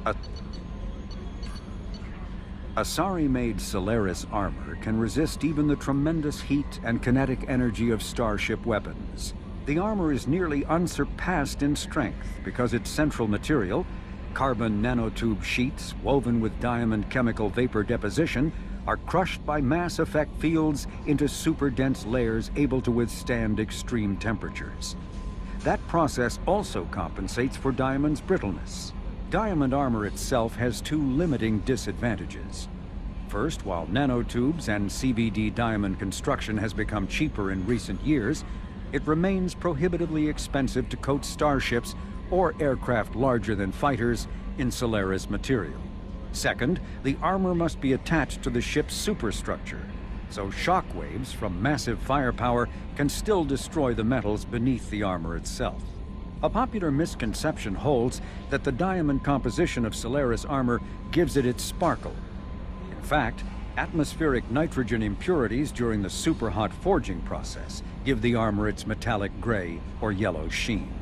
A Asari-made Solaris armor can resist even the tremendous heat and kinetic energy of starship weapons. The armor is nearly unsurpassed in strength because its central material, carbon nanotube sheets woven with diamond chemical vapor deposition, are crushed by mass effect fields into super-dense layers able to withstand extreme temperatures. That process also compensates for diamond's brittleness. Diamond armor itself has two limiting disadvantages. First, while nanotubes and CVD diamond construction has become cheaper in recent years, it remains prohibitively expensive to coat starships or aircraft larger than fighters in Solaris material. Second, the armor must be attached to the ship's superstructure, so shockwaves from massive firepower can still destroy the metals beneath the armor itself. A popular misconception holds that the diamond composition of Solaris armor gives it its sparkle. In fact, atmospheric nitrogen impurities during the superhot forging process give the armor its metallic gray or yellow sheen.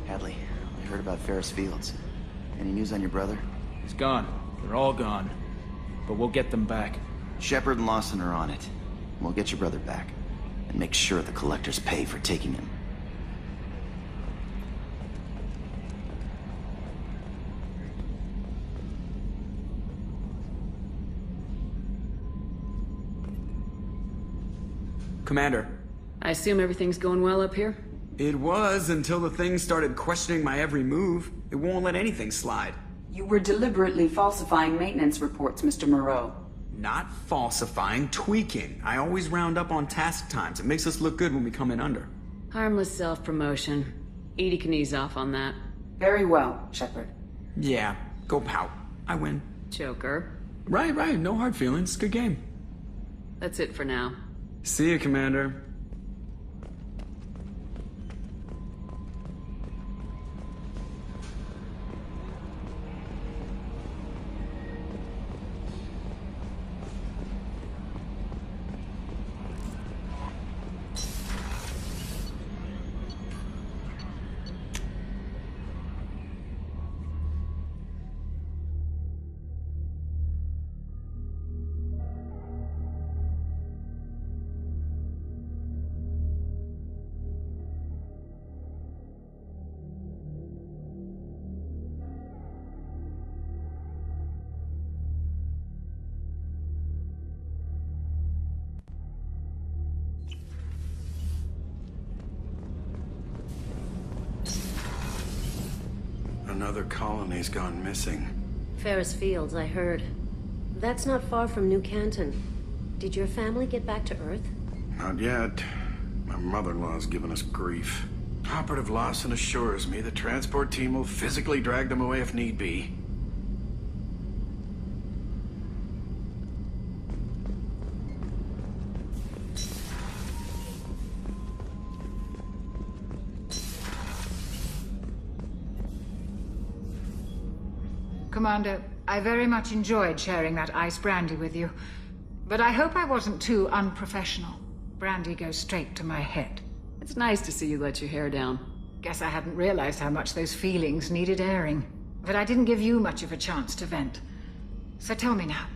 Hadley, I heard about Ferris Fields. Any news on your brother? He's gone. They're all gone. But we'll get them back. Shepard and Lawson are on it. We'll get your brother back. And make sure the collectors pay for taking him. Commander. I assume everything's going well up here? It was until the thing started questioning my every move. It won't let anything slide. You were deliberately falsifying maintenance reports, Mr. Moreau. Not falsifying, tweaking. I always round up on task times. It makes us look good when we come in under. Harmless self-promotion. Edie can ease off on that. Very well, Shepard. Yeah, go pout. I win. Joker. Right, no hard feelings. Good game. That's it for now. See you, Commander. Another colony's gone missing. Ferris Fields, I heard. That's not far from New Canton. Did your family get back to Earth? Not yet. My mother-in-law's given us grief. Operative Lawson assures me the transport team will physically drag them away if need be. Commander, I very much enjoyed sharing that ice brandy with you. But I hope I wasn't too unprofessional. Brandy goes straight to my head. It's nice to see you let your hair down. Guess I hadn't realized how much those feelings needed airing. But I didn't give you much of a chance to vent. So tell me now.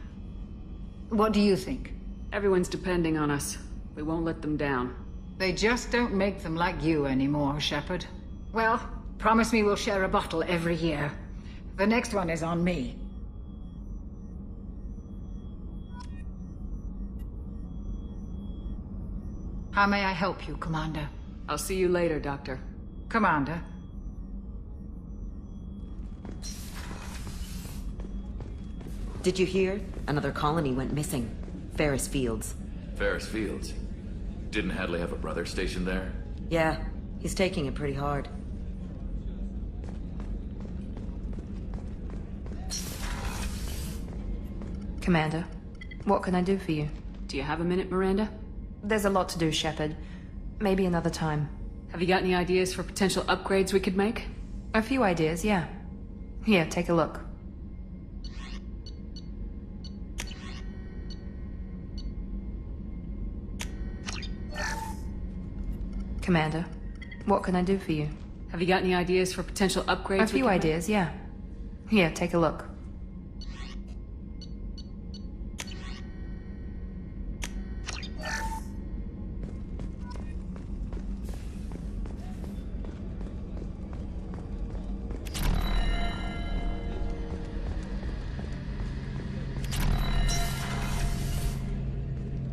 What do you think? Everyone's depending on us. We won't let them down. They just don't make them like you anymore, Shepard. Well, promise me we'll share a bottle every year. The next one is on me. How may I help you, Commander? I'll see you later, Doctor. Commander. Did you hear? Another colony went missing. Ferris Fields. Ferris Fields? Didn't Hadley have a brother stationed there? Yeah, he's taking it pretty hard. Commander, what can I do for you? Do you have a minute, Miranda? There's a lot to do, Shepard. Maybe another time. Have you got any ideas for potential upgrades we could make? A few ideas, yeah. Here, take a look. Commander, what can I do for you? Have you got any ideas for potential upgrades? A few ideas, yeah. Here, take a look.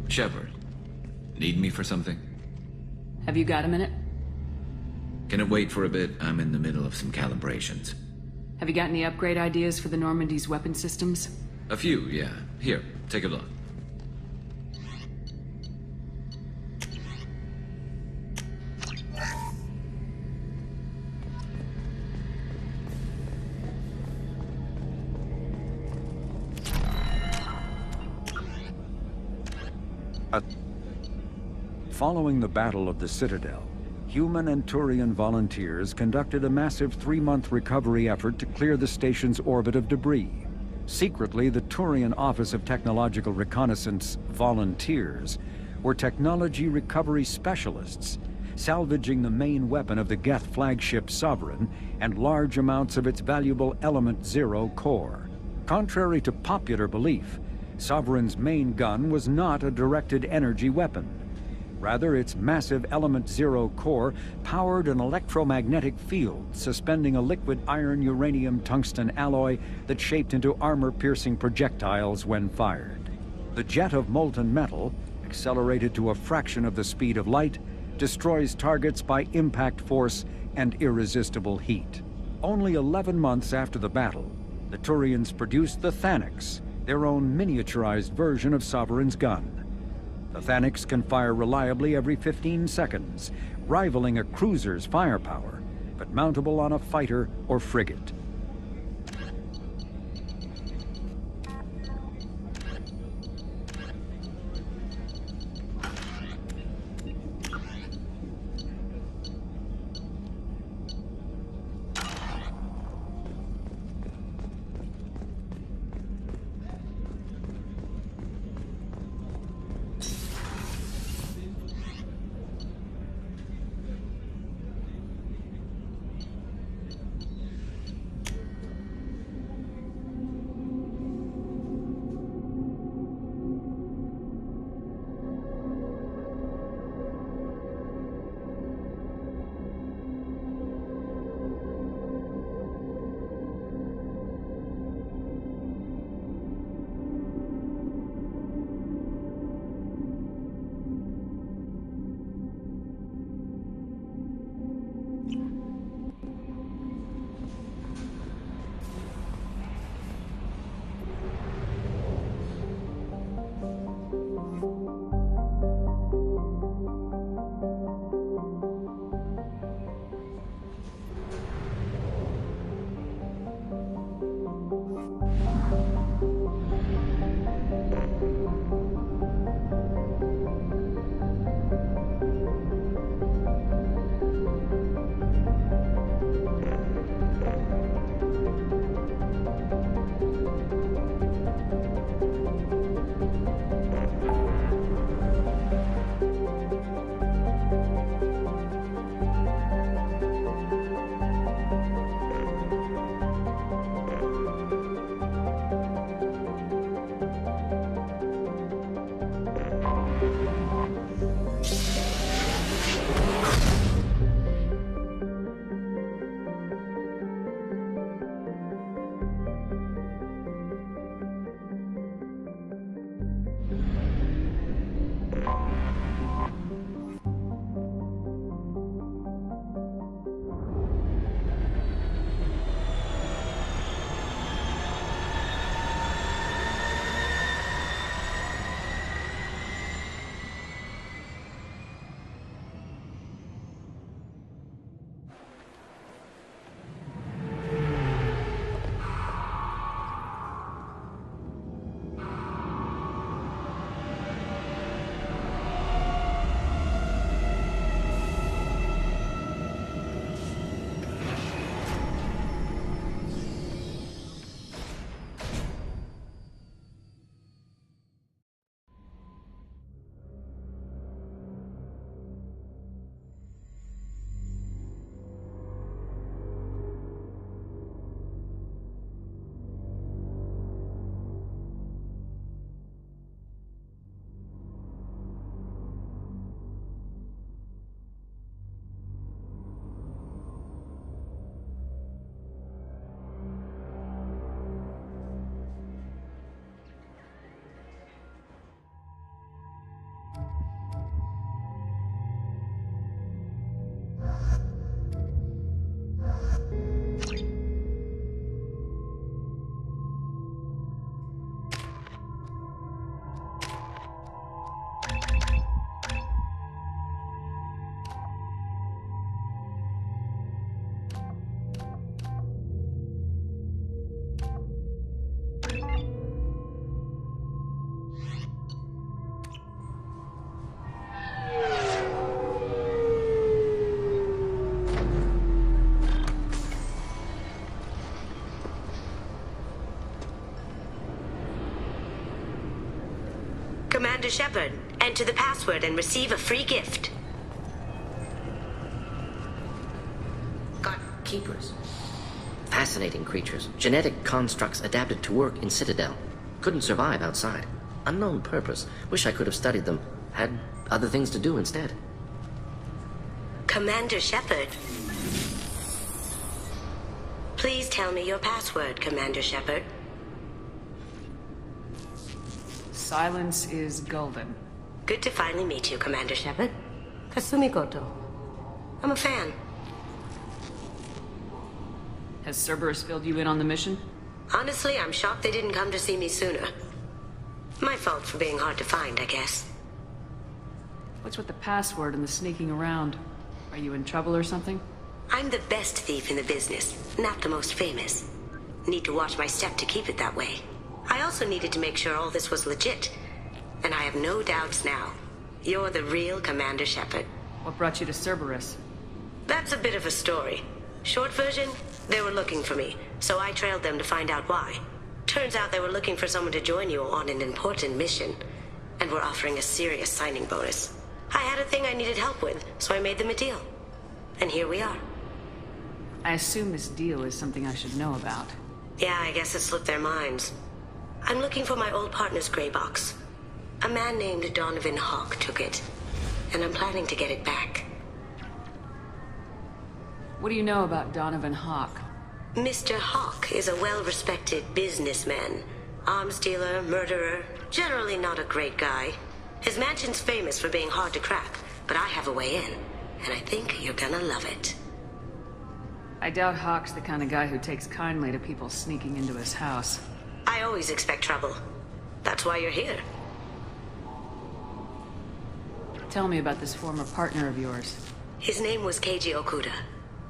Shepard, need me for something? Have you got a minute? Can it wait for a bit? I'm in the middle of some calibrations. Have you got any upgrade ideas for the Normandy's weapon systems? A few, yeah. Here, take a look. Following the Battle of the Citadel, human and Turian volunteers conducted a massive 3-month recovery effort to clear the station's orbit of debris. Secretly, the Turian Office of Technological Reconnaissance volunteers were technology recovery specialists, salvaging the main weapon of the Geth flagship Sovereign and large amounts of its valuable Element Zero core. Contrary to popular belief, Sovereign's main gun was not a directed energy weapon. Rather, its massive Element Zero core powered an electromagnetic field suspending a liquid iron uranium tungsten alloy that shaped into armor-piercing projectiles when fired. The jet of molten metal, accelerated to a fraction of the speed of light, destroys targets by impact force and irresistible heat. Only 11 months after the battle, the Turians produced the Thanix, their own miniaturized version of Sovereign's gun. The Thanix can fire reliably every 15 seconds, rivaling a cruiser's firepower, but mountable on a fighter or frigate. Commander Shepard, enter the password and receive a free gift. Got keepers. Fascinating creatures. Genetic constructs adapted to work in Citadel. Couldn't survive outside. Unknown purpose. Wish I could have studied them. Had other things to do instead. Commander Shepard. Please tell me your password, Commander Shepard. Silence is golden. Good to finally meet you, Commander Shepard. Kasumi Koto. I'm a fan. Has Cerberus filled you in on the mission? Honestly, I'm shocked they didn't come to see me sooner. My fault for being hard to find, I guess. What's with the password and the sneaking around? Are you in trouble or something? I'm the best thief in the business, not the most famous. Need to watch my step to keep it that way. I also needed to make sure all this was legit. And I have no doubts now. You're the real Commander Shepard. What brought you to Cerberus? That's a bit of a story. Short version, they were looking for me, so I trailed them to find out why. Turns out they were looking for someone to join you on an important mission, and were offering a serious signing bonus. I had a thing I needed help with, so I made them a deal. And here we are. I assume this deal is something I should know about. Yeah, I guess it slipped their minds. I'm looking for my old partner's gray box. A man named Donovan Hawk took it, and I'm planning to get it back. What do you know about Donovan Hawk? Mr. Hawk is a well-respected businessman. Arms dealer, murderer, generally not a great guy. His mansion's famous for being hard to crack, but I have a way in, and I think you're gonna love it. I doubt Hawk's the kind of guy who takes kindly to people sneaking into his house. I always expect trouble. That's why you're here. Tell me about this former partner of yours. His name was Keiji Okuda,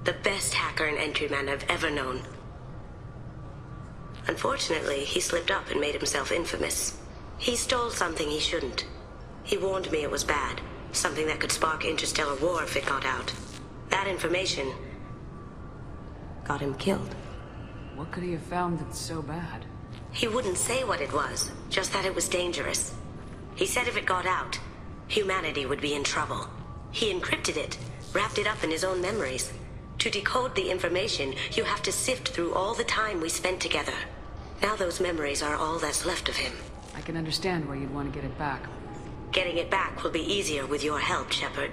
the best hacker and entryman I've ever known. Unfortunately, he slipped up and made himself infamous. He stole something he shouldn't. He warned me it was bad, something that could spark interstellar war if it got out. That information got him killed. What could he have found that's so bad? He wouldn't say what it was, just that it was dangerous. He said if it got out, humanity would be in trouble. He encrypted it, wrapped it up in his own memories. To decode the information, you have to sift through all the time we spent together. Now those memories are all that's left of him. I can understand why you'd want to get it back. Getting it back will be easier with your help, Shepard.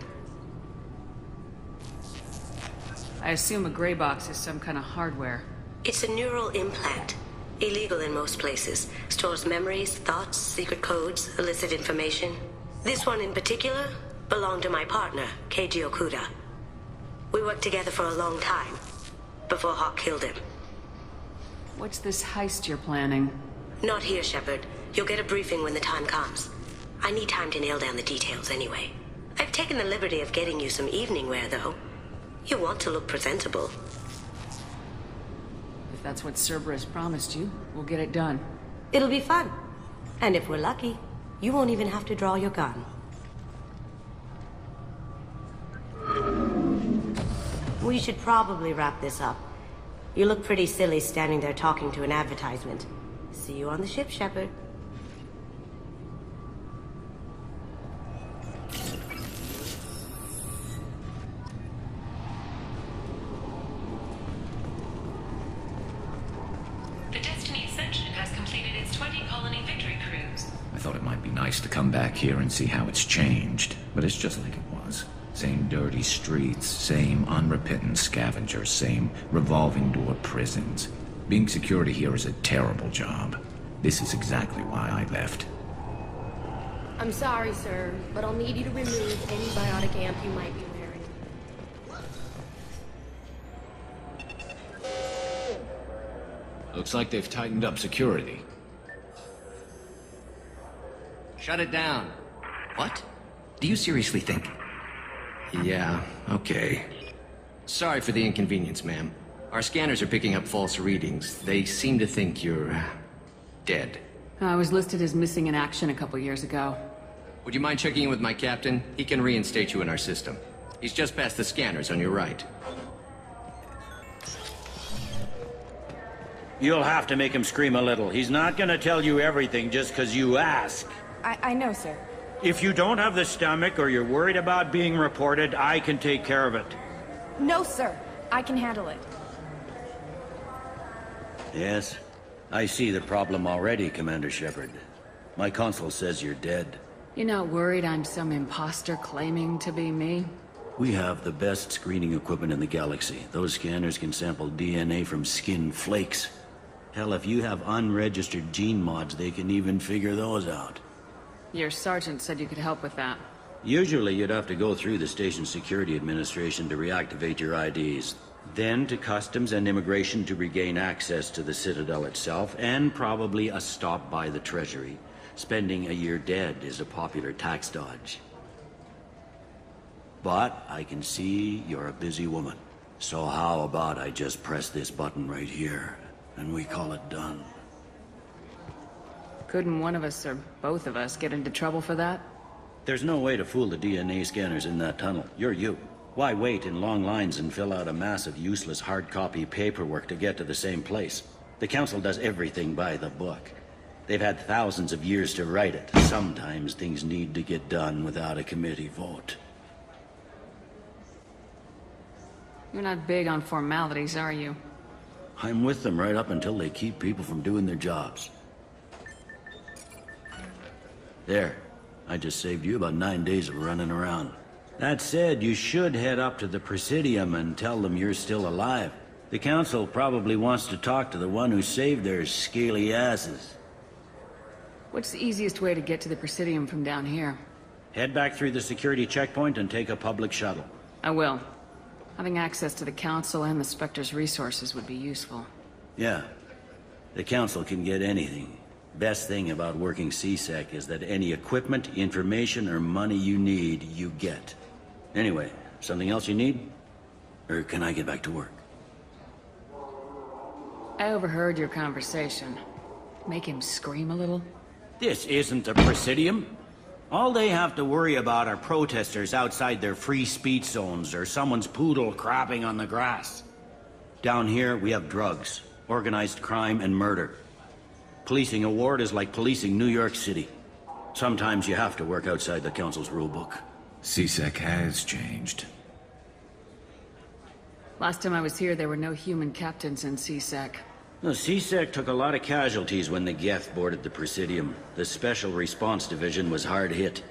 I assume a gray box is some kind of hardware. It's a neural implant. Illegal in most places. Stores memories, thoughts, secret codes, illicit information. This one in particular belonged to my partner, Keiji Okuda. We worked together for a long time, before Hawk killed him. What's this heist you're planning? Not here, Shepard. You'll get a briefing when the time comes. I need time to nail down the details anyway. I've taken the liberty of getting you some evening wear, though. You want to look presentable. If that's what Cerberus promised you, we'll get it done. It'll be fun. And if we're lucky, you won't even have to draw your gun. We should probably wrap this up. You look pretty silly standing there talking to an advertisement. See you on the ship, Shepard. The Destiny Ascension has completed its 20-colony victory cruise. I thought it might be nice to come back here and see how it's changed, but it's just like it was. Same dirty streets, same unrepentant scavengers, same revolving door prisons. Being security here is a terrible job. This is exactly why I left. I'm sorry, sir, but I'll need you to remove any biotic amp you might be wearing. Looks like they've tightened up security. Shut it down. What? Do you seriously think? Yeah, okay. Sorry for the inconvenience, ma'am. Our scanners are picking up false readings. They seem to think you're dead. I was listed as missing in action a couple years ago. Would you mind checking in with my captain? He can reinstate you in our system. He's just past the scanners on your right. You'll have to make him scream a little. He's not gonna tell you everything just because you ask. I know, sir. If you don't have the stomach or you're worried about being reported, I can take care of it. No, sir. I can handle it. Yes, I see the problem already, Commander Shepard. My console says you're dead. You're not worried I'm some imposter claiming to be me? We have the best screening equipment in the galaxy. Those scanners can sample DNA from skin flakes. Hell, if you have unregistered gene mods, they can even figure those out. Your sergeant said you could help with that. Usually you'd have to go through the Station Security Administration to reactivate your IDs. Then to Customs and Immigration to regain access to the Citadel itself, and probably a stop by the Treasury. Spending a year dead is a popular tax dodge. But I can see you're a busy woman. So how about I just press this button right here, and we call it done? Couldn't one of us, or both of us, get into trouble for that? There's no way to fool the DNA scanners in that tunnel. You're you. Why wait in long lines and fill out a massive useless hard copy paperwork to get to the same place? The Council does everything by the book. They've had thousands of years to write it. Sometimes things need to get done without a committee vote. You're not big on formalities, are you? I'm with them right up until they keep people from doing their jobs. There. I just saved you about 9 days of running around. That said, you should head up to the Presidium and tell them you're still alive. The Council probably wants to talk to the one who saved their scaly asses. What's the easiest way to get to the Presidium from down here? Head back through the security checkpoint and take a public shuttle. I will. Having access to the Council and the Specter's resources would be useful. Yeah. The Council can get anything. Best thing about working CSEC is that any equipment, information, or money you need, you get. Anyway, something else you need? Or can I get back to work? I overheard your conversation. Make him scream a little? This isn't a Presidium. All they have to worry about are protesters outside their free speech zones or someone's poodle crapping on the grass. Down here, we have drugs, organized crime, and murder. Policing a ward is like policing New York City. Sometimes you have to work outside the Council's rulebook. CSEC has changed. Last time I was here, there were no human captains in CSEC. The CSEC took a lot of casualties when the Geth boarded the Presidium. The Special Response Division was hard hit.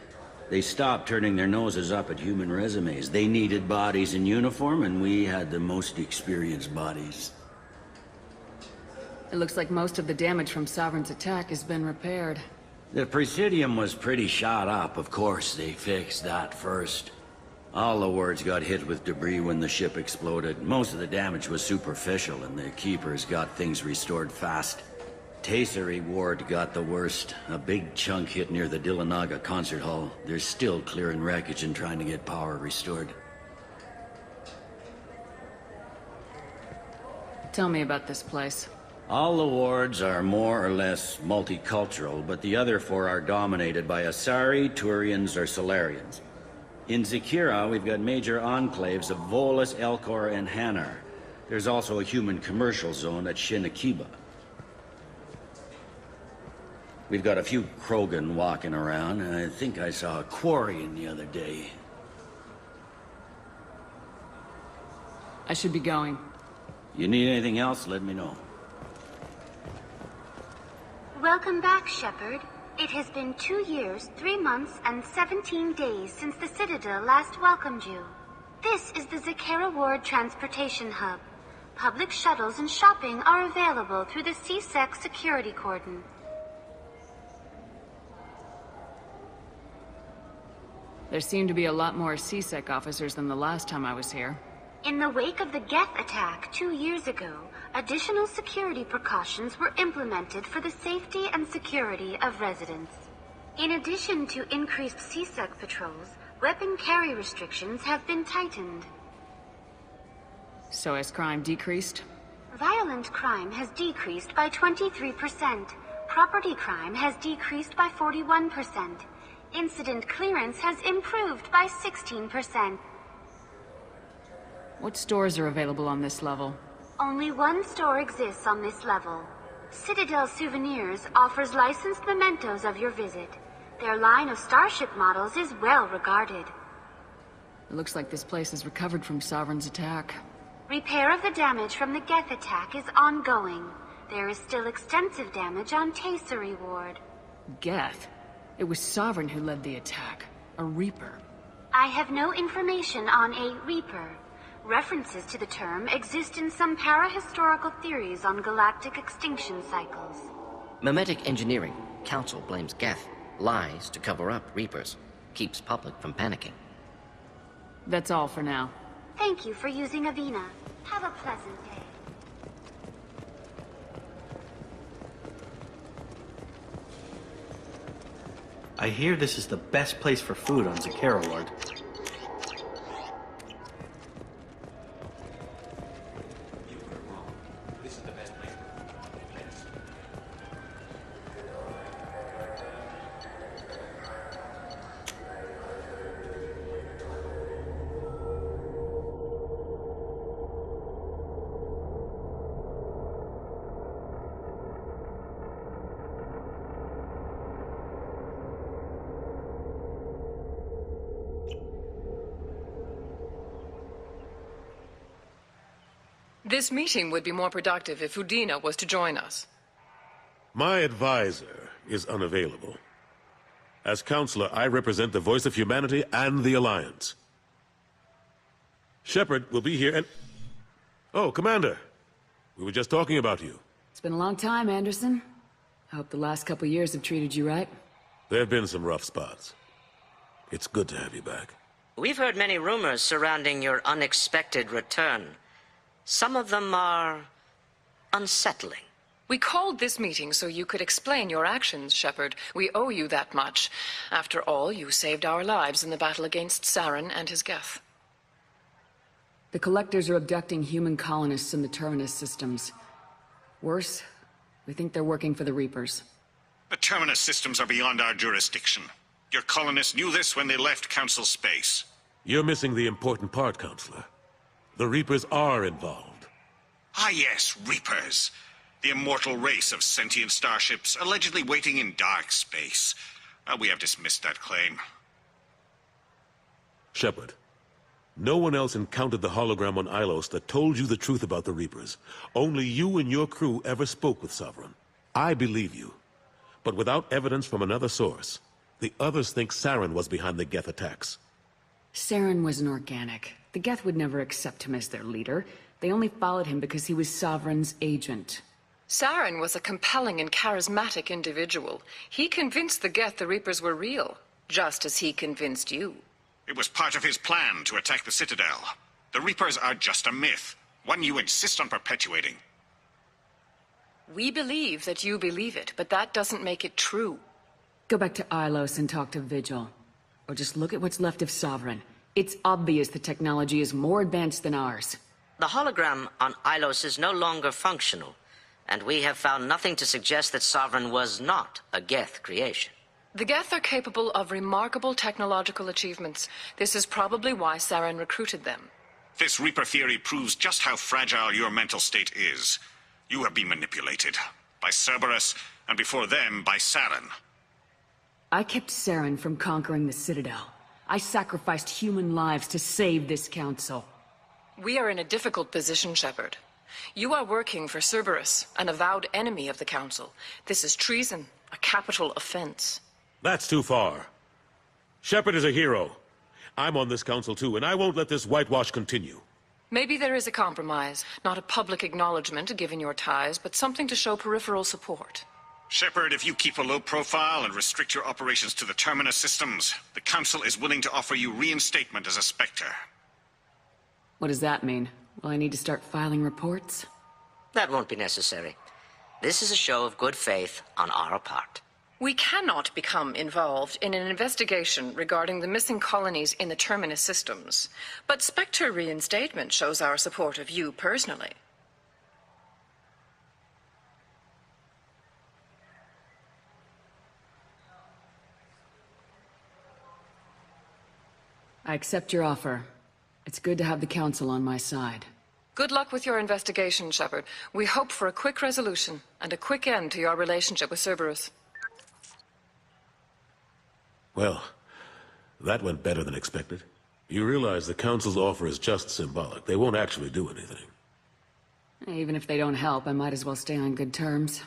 They stopped turning their noses up at human resumes. They needed bodies in uniform, and we had the most experienced bodies. It looks like most of the damage from Sovereign's attack has been repaired. The Presidium was pretty shot up. Of course, they fixed that first. All the wards got hit with debris when the ship exploded. Most of the damage was superficial, and the Keepers got things restored fast. Tasery Ward got the worst. A big chunk hit near the Dillanaga concert hall. They're still clearing wreckage and trying to get power restored. Tell me about this place. All the wards are more or less multicultural, but the other four are dominated by Asari, Turians, or Solarians. In Zakira, we've got major enclaves of Volus, Elcor, and Hanar. There's also a human commercial zone at Shinakiba. We've got a few Krogan walking around, and I think I saw a Quarian the other day. I should be going. You need anything else, let me know. Welcome back, Shepard. It has been 2 years, 3 months, and 17 days since the Citadel last welcomed you. This is the Zakera Ward Transportation Hub. Public shuttles and shopping are available through the CSEC security cordon. There seem to be a lot more CSEC officers than the last time I was here. In the wake of the Geth attack 2 years ago, additional security precautions were implemented for the safety and security of residents. In addition to increased CSEC patrols, weapon carry restrictions have been tightened. So has crime decreased? Violent crime has decreased by 23%. Property crime has decreased by 41%. Incident clearance has improved by 16%. What stores are available on this level? Only one store exists on this level. Citadel Souvenirs offers licensed mementos of your visit. Their line of starship models is well regarded. It looks like this place has recovered from Sovereign's attack. Repair of the damage from the Geth attack is ongoing. There is still extensive damage on Tasery Ward. Geth? It was Sovereign who led the attack. A Reaper. I have no information on a Reaper. References to the term exist in some para-historical theories on galactic extinction cycles. Memetic engineering. Council blames Geth. Lies to cover up Reapers. Keeps public from panicking. That's all for now. Thank you for using Avina. Have a pleasant day. I hear this is the best place for food on Zakera Ward. This meeting would be more productive if Udina was to join us. My advisor is unavailable. As counselor, I represent the voice of humanity and the Alliance. Shepard will be here and... Oh, Commander. We were just talking about you. It's been a long time, Anderson. I hope the last couple years have treated you right. There have been some rough spots. It's good to have you back. We've heard many rumors surrounding your unexpected return. Some of them are unsettling. We called this meeting so you could explain your actions, Shepard. We owe you that much. After all, you saved our lives in the battle against Saren and his Geth. The Collectors are abducting human colonists in the Terminus systems. Worse, we think they're working for the Reapers. The Terminus systems are beyond our jurisdiction. Your colonists knew this when they left Council space. You're missing the important part, Counselor. The Reapers are involved. Ah yes, Reapers. The immortal race of sentient starships allegedly waiting in dark space. We have dismissed that claim. Shepard, no one else encountered the hologram on Ilos that told you the truth about the Reapers. Only you and your crew ever spoke with Sovereign. I believe you. But without evidence from another source, the others think Saren was behind the Geth attacks. Saren was an organic. The Geth would never accept him as their leader. They only followed him because he was Sovereign's agent. Saren was a compelling and charismatic individual. He convinced the Geth the Reapers were real, just as he convinced you. It was part of his plan to attack the Citadel. The Reapers are just a myth, one you insist on perpetuating. We believe that you believe it, but that doesn't make it true. Go back to Ilos and talk to Vigil. Or just look at what's left of Sovereign. It's obvious the technology is more advanced than ours. The hologram on Ilos is no longer functional, and we have found nothing to suggest that Sovereign was not a Geth creation. The Geth are capable of remarkable technological achievements. This is probably why Saren recruited them. This Reaper theory proves just how fragile your mental state is. You have been manipulated. By Cerberus, and before them, by Saren. I kept Saren from conquering the Citadel. I sacrificed human lives to save this council. We are in a difficult position, Shepard. You are working for Cerberus, an avowed enemy of the Council. This is treason, a capital offense. That's too far. Shepard is a hero. I'm on this council too, and I won't let this whitewash continue. Maybe there is a compromise. Not a public acknowledgement given your ties, but something to show peripheral support. Shepard, if you keep a low profile and restrict your operations to the Terminus systems, the Council is willing to offer you reinstatement as a Specter. What does that mean? Will I need to start filing reports? That won't be necessary. This is a show of good faith on our part. We cannot become involved in an investigation regarding the missing colonies in the Terminus systems, but Spectre reinstatement shows our support of you personally. I accept your offer. It's good to have the Council on my side. Good luck with your investigation, Shepard. We hope for a quick resolution and a quick end to your relationship with Cerberus. Well, that went better than expected. You realize the Council's offer is just symbolic. They won't actually do anything. Even if they don't help, I might as well stay on good terms.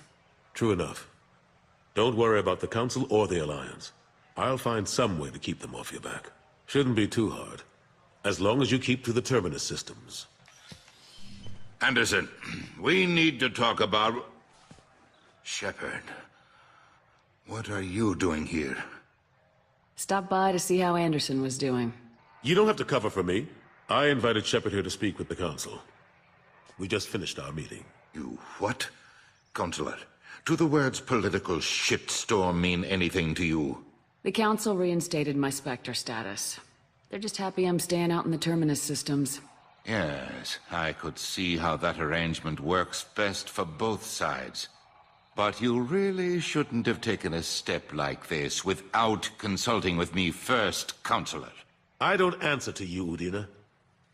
True enough. Don't worry about the Council or the Alliance. I'll find some way to keep them off your back. Shouldn't be too hard. As long as you keep to the Terminus systems. Anderson, we need to talk about... Shepard. What are you doing here? Stopped by to see how Anderson was doing. You don't have to cover for me. I invited Shepard here to speak with the Council. We just finished our meeting. You what? Consulate, do the words political shitstorm mean anything to you? The Council reinstated my Specter status. They're just happy I'm staying out in the Terminus systems. Yes, I could see how that arrangement works best for both sides. But you really shouldn't have taken a step like this without consulting with me first, Consulate. I don't answer to you, Udina.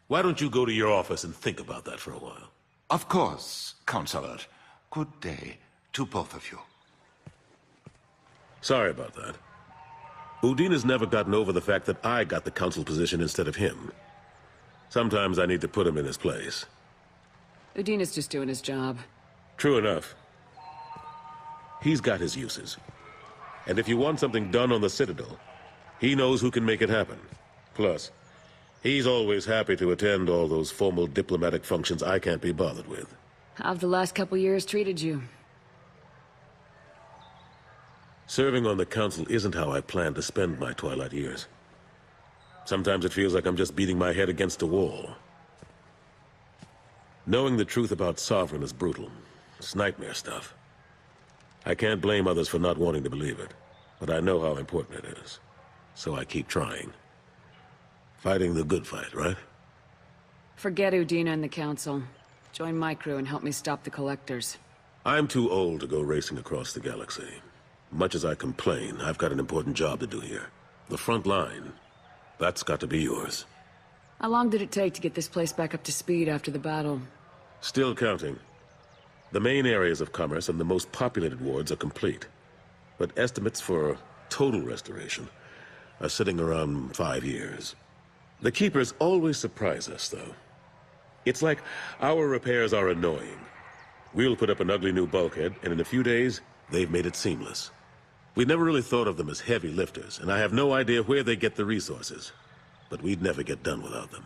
Why don't you go to your office and think about that for a while? Of course, Consulate. Good day to both of you. Sorry about that. Udina's never gotten over the fact that I got the Council position instead of him. Sometimes I need to put him in his place. Udina's just doing his job. True enough. He's got his uses. And if you want something done on the Citadel, he knows who can make it happen. Plus, he's always happy to attend all those formal diplomatic functions I can't be bothered with. How've the last couple years treated you? Serving on the Council isn't how I plan to spend my twilight years. Sometimes it feels like I'm just beating my head against a wall. Knowing the truth about Sovereign is brutal. It's nightmare stuff. I can't blame others for not wanting to believe it, but I know how important it is. So I keep trying. Fighting the good fight, right? Forget Udina and the Council. Join my crew and help me stop the Collectors. I'm too old to go racing across the galaxy. Much as I complain, I've got an important job to do here. The front line. That's got to be yours. How long did it take to get this place back up to speed after the battle? Still counting. The main areas of commerce and the most populated wards are complete. But estimates for total restoration are sitting around 5 years. The Keepers always surprise us, though. It's like our repairs are annoying. We'll put up an ugly new bulkhead, and in a few days, they've made it seamless. We never really thought of them as heavy lifters, and I have no idea where they get the resources. But we'd never get done without them.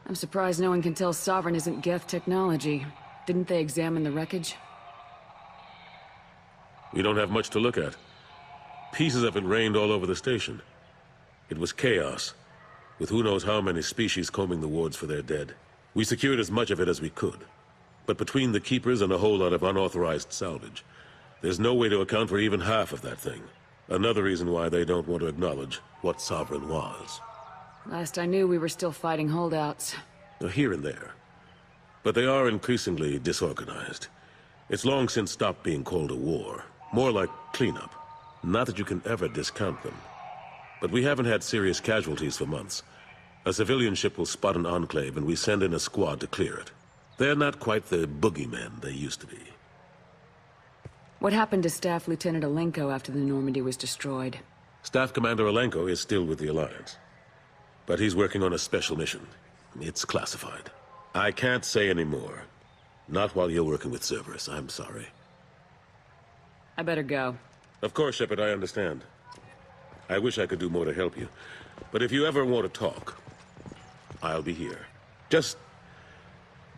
I'm surprised no one can tell Sovereign isn't Geth technology. Didn't they examine the wreckage? We don't have much to look at. Pieces of it rained all over the station. It was chaos, with who knows how many species combing the wards for their dead. We secured as much of it as we could. But between the Keepers and a whole lot of unauthorized salvage, there's no way to account for even half of that thing. Another reason why they don't want to acknowledge what Sovereign was. Last I knew, we were still fighting holdouts. Here and there. But they are increasingly disorganized. It's long since stopped being called a war. More like cleanup. Not that you can ever discount them. But we haven't had serious casualties for months. A civilian ship will spot an enclave and we send in a squad to clear it. They're not quite the boogeymen they used to be. What happened to Staff Lieutenant Alenko after the Normandy was destroyed? Staff Commander Alenko is still with the Alliance. But he's working on a special mission. It's classified. I can't say any more. Not while you're working with Cerberus, I'm sorry. I better go. Of course, Shepard, I understand. I wish I could do more to help you. But if you ever want to talk, I'll be here. Just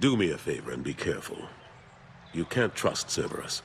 do me a favor and be careful. You can't trust Cerberus.